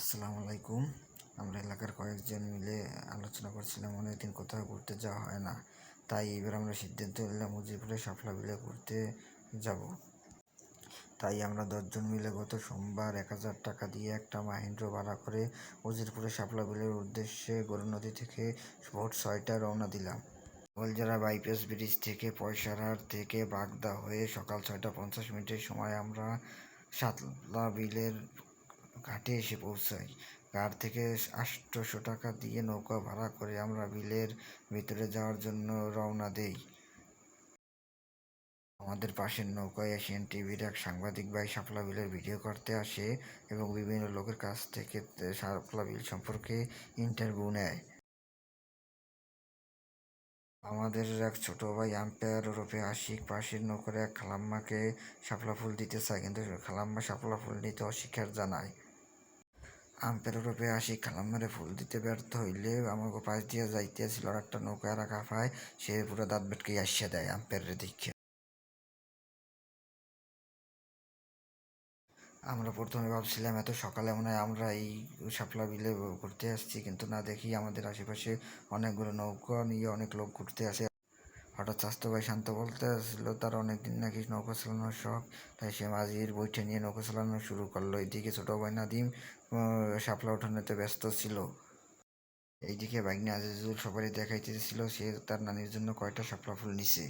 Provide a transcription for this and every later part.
আসসালামু আলাইকুম। আমরা এলাকার কয়েকজন মিলে আলোচনা করছিলাম, অনেকদিন কোথাও ঘুরতে যাওয়া হয় না। তাই এবার আমরা সিদ্ধান্ত নিলাম উজিরপুরে শাপলা বিলে ঘুরতে যাব। তাই আমরা 10 জন মিলে গত সোমবার 1000 টাকা দিয়ে একটা মাহিন্দ্রা ভাড়া করে উজিরপুরে শাপলা বিলের উদ্দেশ্যে গরু নদী থেকে ভোর 6টায় রওনা দিলাম। গোলজারা বাইপাস ব্রিজ থেকে পয়সারহাট থেকে বাগদা হয়ে সকাল 6টা 50 মিনিটের সময় আমরা শাপলা বিলের ঘাটে এসে পৌঁছাই। ঘাট থেকে 800 টাকা দিয়ে নৌকা ভাড়া করে আমরা বিলের ভিতরে যাওয়ার জন্য রওনা দেই। আমাদের পাশের নৌকায় এশিয়ান টিভির এক সাংবাদিক ভাই শাপলা বিলের ভিডিও করতে আসে এবং বিভিন্ন লোকের কাছ থেকে শাপলা বিল সম্পর্কে ইন্টারভিউ নেয়। আমাদের এক ছোট ভাই আম্পায়ার ওরফে আশিক পাশের নৌকার এক খালাম্মাকে শাপলা ফুল দিতে চায়, কিন্তু খালাম্মা শাপলা ফুল নিতে অস্বীকার জানায়। আম্পায়ার ওরফে আশিক খালাম্মারে ফুল দিতে ব্যর্থ হইলে আমাকে পাশ দিয়া যাইতেছিল আর একটা নৌকা রাখা পায়, সে পুরো দাঁত বেটকে আসিয়া দেয় আম্পায়ারের দিকে। আমরা প্রথমে ভাবছিলাম এত সকালে মনে হয় আমরা এই শাপলা বিলে ঘুরতে আসছি, কিন্তু না, দেখি আমাদের আশেপাশে অনেকগুলো নৌকা নিয়ে অনেক লোক ঘুরতে আসে। হঠাৎ স্বাস্থ্য ভাই শান্ত বলতে আসছিল তার অনেকদিন নাকি নৌকা চালানোর শখ, তাই সে মাঝির বৈঠে নিয়ে নৌকা চালানো শুরু করলো। এদিকে ছোট ভাই নাদিম শাপলা উঠানোতে ব্যস্ত ছিল। এইদিকে ভাগ্নে আজিজুল সবারই দেখাইতেছিল সে তার নানির জন্য কয়টা শাপলা ফুল নিছে।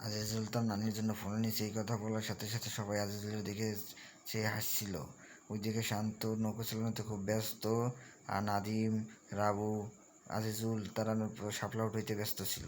আজিজুল তার নানির জন্য ফুল নিছে, এই কথা বলার সাথে সাথে সবাই আজিজুলের দিকে চেয়ে হাসছিল। ওইদিকে শান্ত নৌকা চালানোতে খুব ব্যস্ত, আর নাদিম, রাবু, আজিজুল তারা শাপলা উঠাইতে ব্যস্ত ছিল।